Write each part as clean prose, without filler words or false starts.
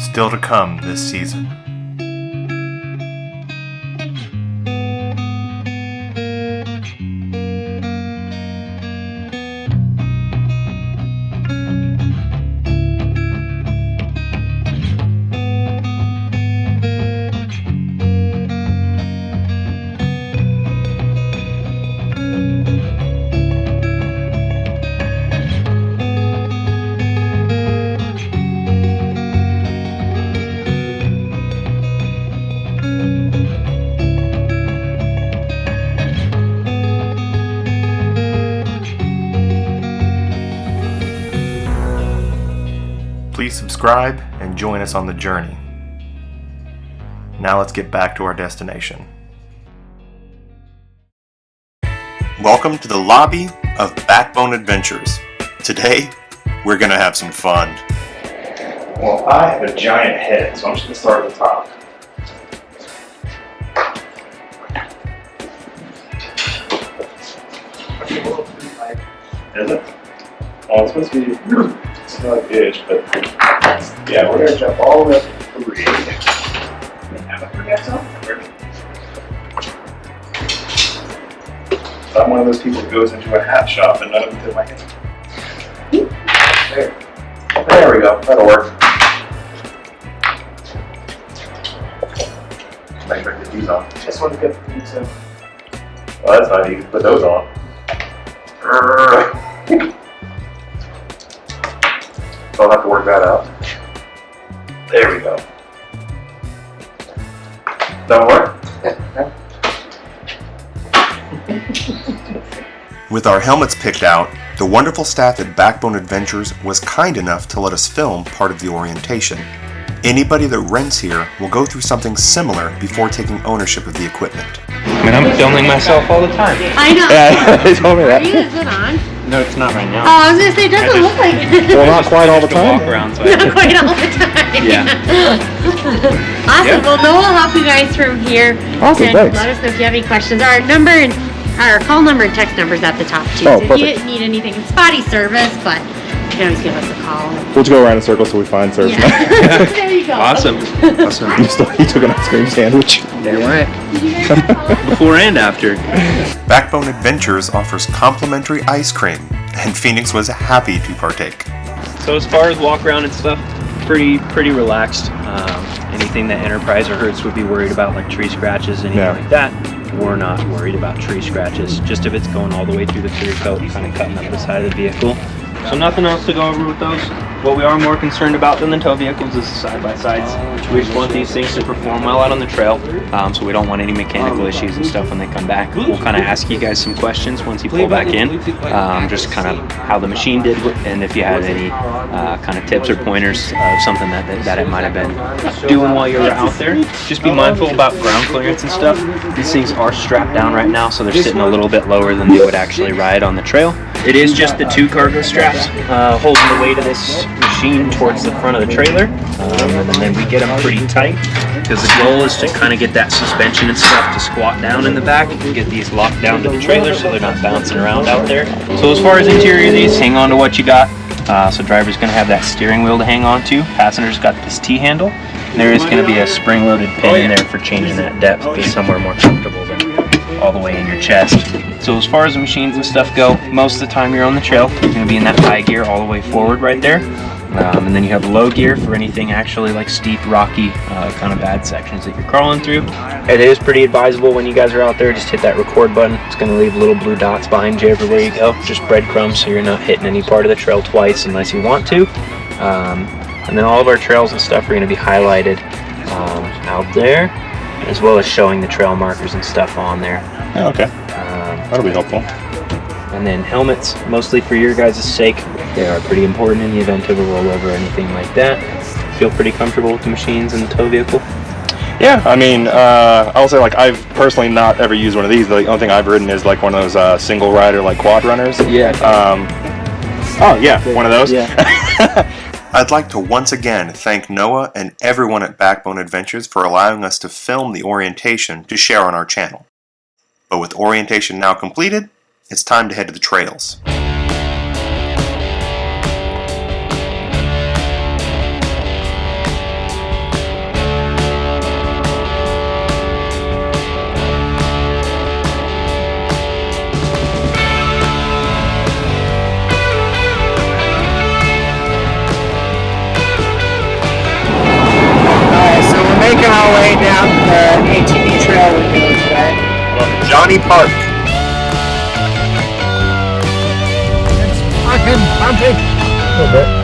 still to come this season. Please subscribe and join us on the journey. Now let's get back to our destination. Welcome to the lobby of Backbone Adventures. Today, we're going to have some fun. Well, I have a giant head, so I'm just going to start at the top. Is it? Oh, it's supposed to be... It's not a bitch, but yeah, we're gonna jump all the way up to 3. Have I forgot something? So I'm one of those people who goes into a hat shop and none of them fit my head. There we go. That'll work. Make sure I get these on. This one's good. Well, that's not easy. Put those on. So I'll have to work that out. There we go. That work? With our helmets picked out, the wonderful staff at Backbone Adventures was kind enough to let us film part of the orientation. Anybody that rents here will go through something similar before taking ownership of the equipment. I mean, I'm filming myself all the time. I know. Yeah, they told me that. Is it on? No, it's not right now. Oh, I was going to say, it doesn't look like it. Well, not quite all the time. Walk around, so Not quite all the time. Yeah. Awesome. Yeah. Well, Noah will help you guys from here. Awesome, And thanks. let us know if you have any questions. Our number and our call number and text number is at the top too. Oh, so if perfect. you need anything, it's spotty service, but you can always give us a call. We'll just go around in circles till we find service. Yeah. There you go. Awesome. You took an ice cream sandwich. Damn right. Did you guys have a call? Before and after. Backbone Adventures offers complimentary ice cream, and Phoenix was happy to partake. So as far as walk around and stuff, pretty relaxed. Anything that Enterprise or Hertz would be worried about, like tree scratches, anything like that, we're not worried about tree scratches. Just if it's going all the way through the clear coat and kind of cutting up the side of the vehicle. So nothing else to go over with those. What we are more concerned about than the tow vehicles is the side-by-sides. We just want these things to perform well out on the trail, so we don't want any mechanical issues and stuff when they come back. We'll kind of ask you guys some questions once you pull back in, just kind of how the machine did, and if you had any kind of tips or pointers of something that it might have been doing while you were out there. Just be mindful about ground clearance and stuff. These things are strapped down right now, so they're sitting a little bit lower than they would actually ride on the trail. It is just the 2 cargo straps holding the weight of this machine towards the front of the trailer, and then we get them pretty tight because the goal is to kind of get that suspension and stuff to squat down in the back and get these locked down to the trailer so they're not bouncing around out there. So as far as interior of these, hang on to what you got. So driver's going to have that steering wheel to hang on to. Passenger's got this T-handle. There is going to be a spring-loaded pin in there for changing that depth to be somewhere more comfortable than all the way in your chest. So as far as the machines and stuff go, most of the time you're on the trail, you're going to be in that high gear all the way forward right there. And then you have low gear for anything actually like steep, rocky, kind of bad sections that you're crawling through. It is pretty advisable when you guys are out there, just hit that record button. It's going to leave little blue dots behind you everywhere you go, just breadcrumbs so you're not hitting any part of the trail twice unless you want to. And then all of our trails and stuff are going to be highlighted out there, as well as showing the trail markers and stuff on there. Oh, okay. That'll be helpful. And then helmets, mostly for your guys' sake. They are pretty important in the event of a rollover or anything like that. Feel pretty comfortable with the machines and the tow vehicle? Yeah, I mean, I'll say like I've personally not ever used one of these. The only thing I've ridden is like one of those single rider like quad runners. Yeah. Oh yeah, one of those. Yeah. I'd like to once again thank Noah and everyone at Backbone Adventures for allowing us to film the orientation to share on our channel. But with orientation now completed, it's time to head to the trails. body part. Fucking bumpy. A little bit.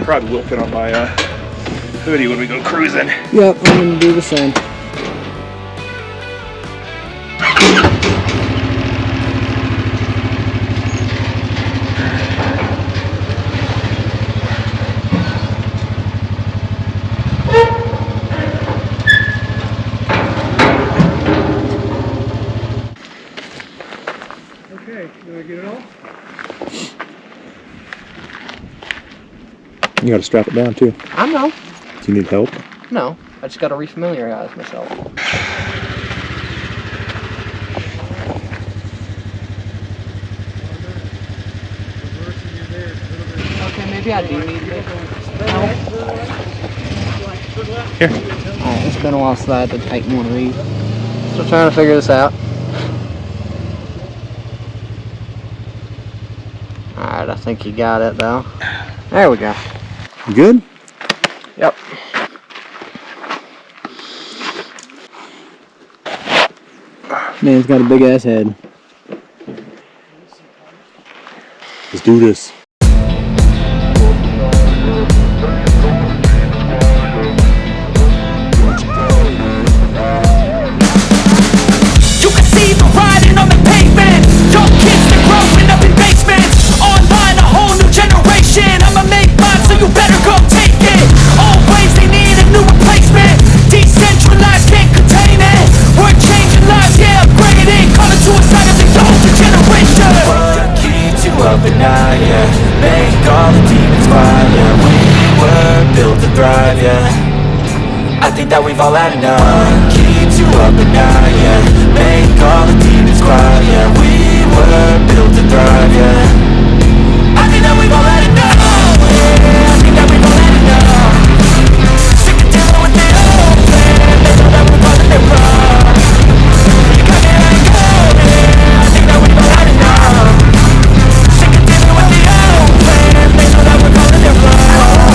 Probably will fit on my hoodie when we go cruising. Yep, I'm gonna do the same. Okay, did I get it all? You gotta strap it down too. I know. Do you need help? No, I just gotta refamiliarize myself. Okay, maybe I do need help. Here. Alright, it's been a while since I had to tighten one of these. Still trying to figure this out. Alright, I think you got it though. There we go. You good? Yep. Man's got a big ass head. Let's do this. You can see the riding on the pavement. Young kids, they're growing up in basements. Online, a whole new generation. I'ma make mine, so you better go take it. Always they need a new replacement. Decentralized, can't contain it. We're changing lives, yeah, upgrading. Call it suicide of the older generation. What keeps you up at night, yeah? Make all the demons quiet, yeah. We were built to thrive, yeah. I think that we've all had enough. What keeps you up at night, yeah? Make all the demons quiet, yeah. We were built to thrive, yeah. I think that we've all had enough. Yeah, I think that we've all had enough. Sick of dealing with the old plan. They know that we're running it wrong. You got me like, oh yeah, I think that we've all had enough. Sick of dealing with the old plan. They know that we're calling it wrong.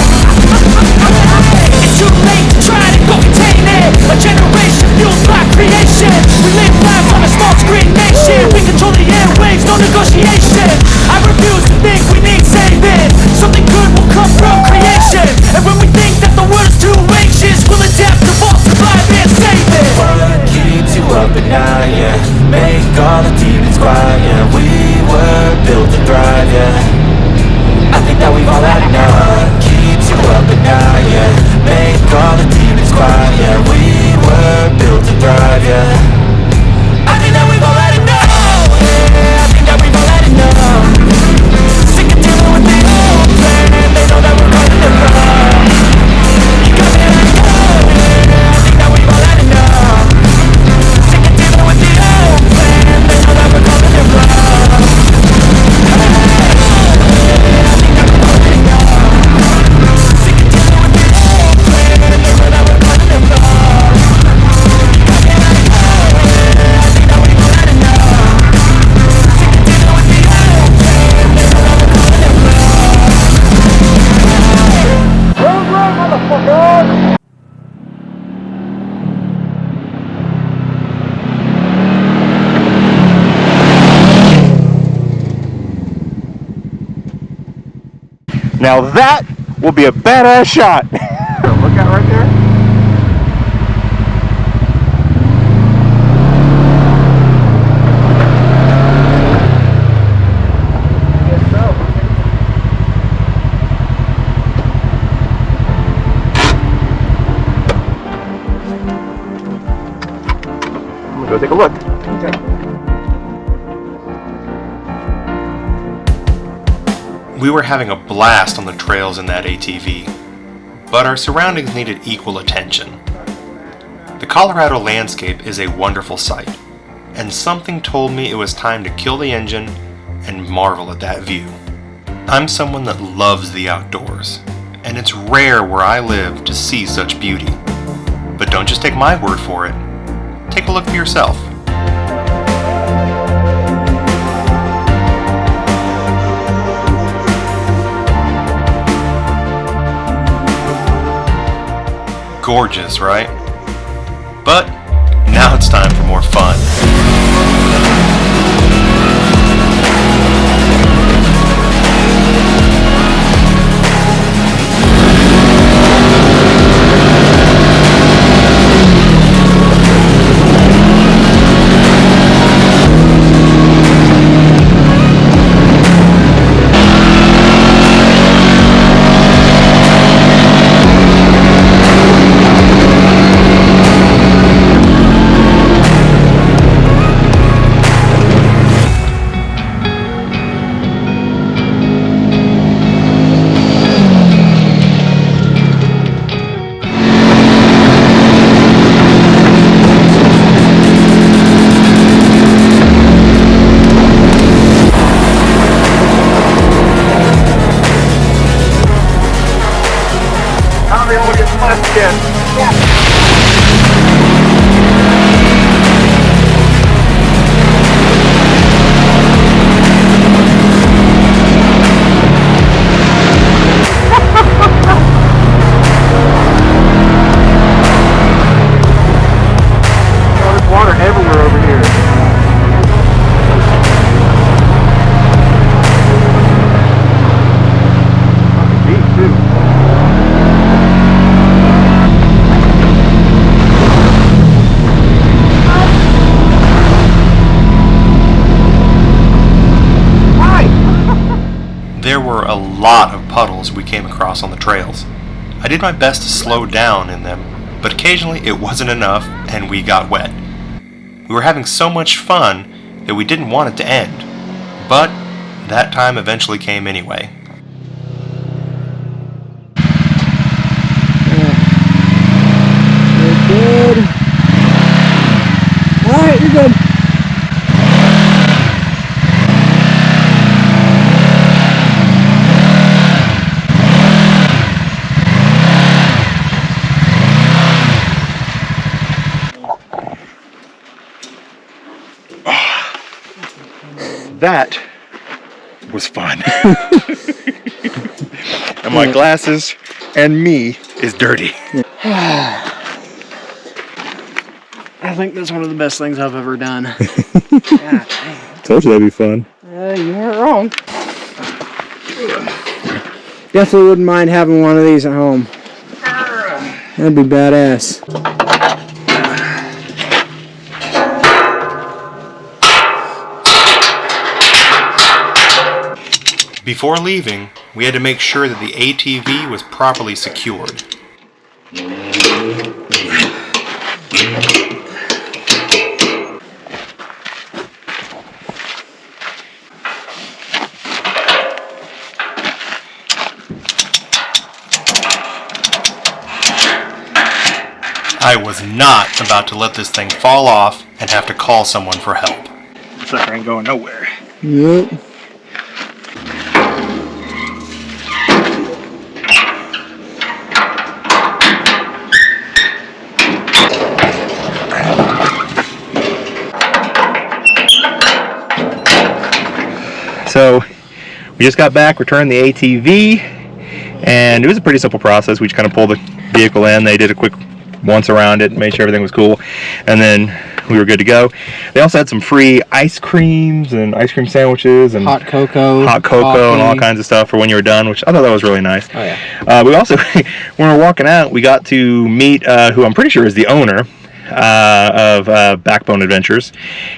It's too late to try to go contain it. A generation fueled by creation. We live lives on a small screen nation. We control the airwaves, no negotiation. I refuse to think we need saving. Something good will come from creation. And when we think that the world is too anxious, we'll adapt, evolve, survive, and save it. What keeps you up at night, yeah? Make all the demons quiet, yeah. We were built to thrive, yeah. I think that we've all had enough. What keeps you up at night, yeah? Make all the demons quiet, yeah. We were built to thrive, yeah. I think that we've all had enough. Yeah, I think that we've all had enough. Sick of dealing with the old plan. They know that we're calling it wrong. You got me like, oh yeah, I think that we've all had enough. Sick of dealing with the old plan. They know that we're calling it wrong. I think that we've all had enough. Sick of dealing with the old plan. They know that we're calling it wrong. You got me like, oh yeah, I think that we've all had enough. Sick of dealing with the old plan. They know that we're calling it wrong. Now that will be a badass shot. Look at right there. I'm gonna go take a look. We were having a blast on the trails in that ATV, but our surroundings needed equal attention. The Colorado landscape is a wonderful sight, and something told me it was time to kill the engine and marvel at that view. I'm someone that loves the outdoors, and it's rare where I live to see such beauty. But don't just take my word for it. Take a look for yourself. Gorgeous, right? But now it's time for more fun. There were a lot of puddles we came across on the trails. I did my best to slow down in them, but occasionally it wasn't enough and we got wet. We were having so much fun that we didn't want it to end, but that time eventually came anyway. You're good. Alright, you're good. That was fun. And my glasses and me is dirty. I think that's one of the best things I've ever done. God dang. Told you that'd be fun. You weren't wrong. Definitely wouldn't mind having one of these at home. That'd be badass. Before leaving, we had to make sure that the ATV was properly secured. I was not about to let this thing fall off and have to call someone for help. This sucker ain't going nowhere. Yep. So we just got back, returned the ATV, and it was a pretty simple process. We just kind of pulled the vehicle in. They did a quick once around it, made sure everything was cool, and then we were good to go. They also had some free ice creams and ice cream sandwiches and Hot cocoa and all kinds of stuff for when you were done, which I thought that was really nice. Oh yeah. We also, when we were walking out, we got to meet who I'm pretty sure is the owner of Backbone Adventures,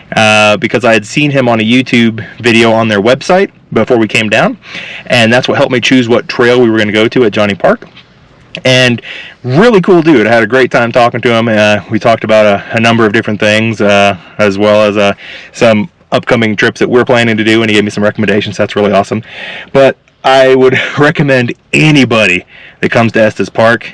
because I had seen him on a YouTube video on their website before we came down, and that's what helped me choose what trail we were going to go to at Johnny Park. And really cool dude. I had a great time talking to him. We talked about a number of different things, as well as some upcoming trips that we're planning to do, and he gave me some recommendations. That's really awesome. But I would recommend anybody that comes to Estes Park,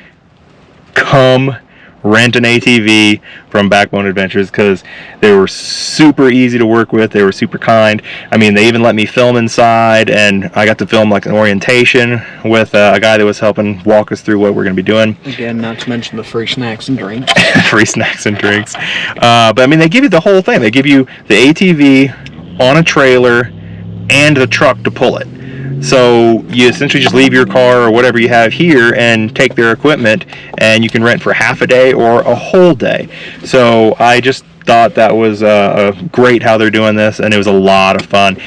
come rent an ATV from Backbone Adventures, because they were super easy to work with. They were super kind. I mean, they even let me film inside, and I got to film like an orientation with a guy that was helping walk us through what we're going to be doing. Again, not to mention the free snacks and drinks. Free snacks and drinks. But I mean, they give you the whole thing. They give you the ATV on a trailer and the truck to pull it. So you essentially just leave your car or whatever you have here and take their equipment, and you can rent for half a day or a whole day. So I just thought that was great how they're doing this, and it was a lot of fun.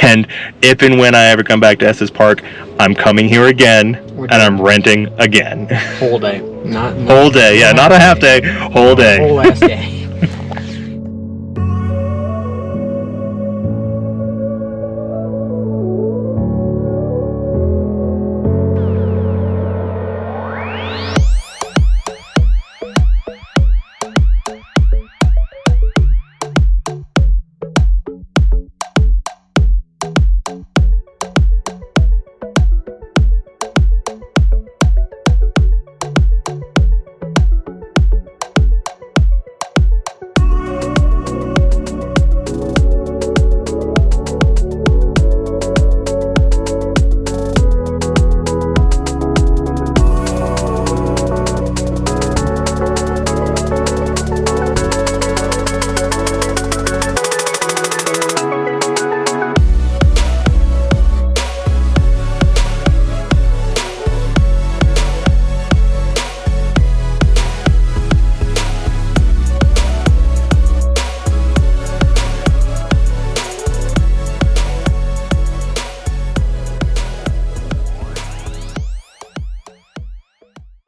And if and when I ever come back to Estes Park, I'm coming here again, and I'm renting again. Whole day. Not whole day, yeah, not a half day, whole day. Whole last day.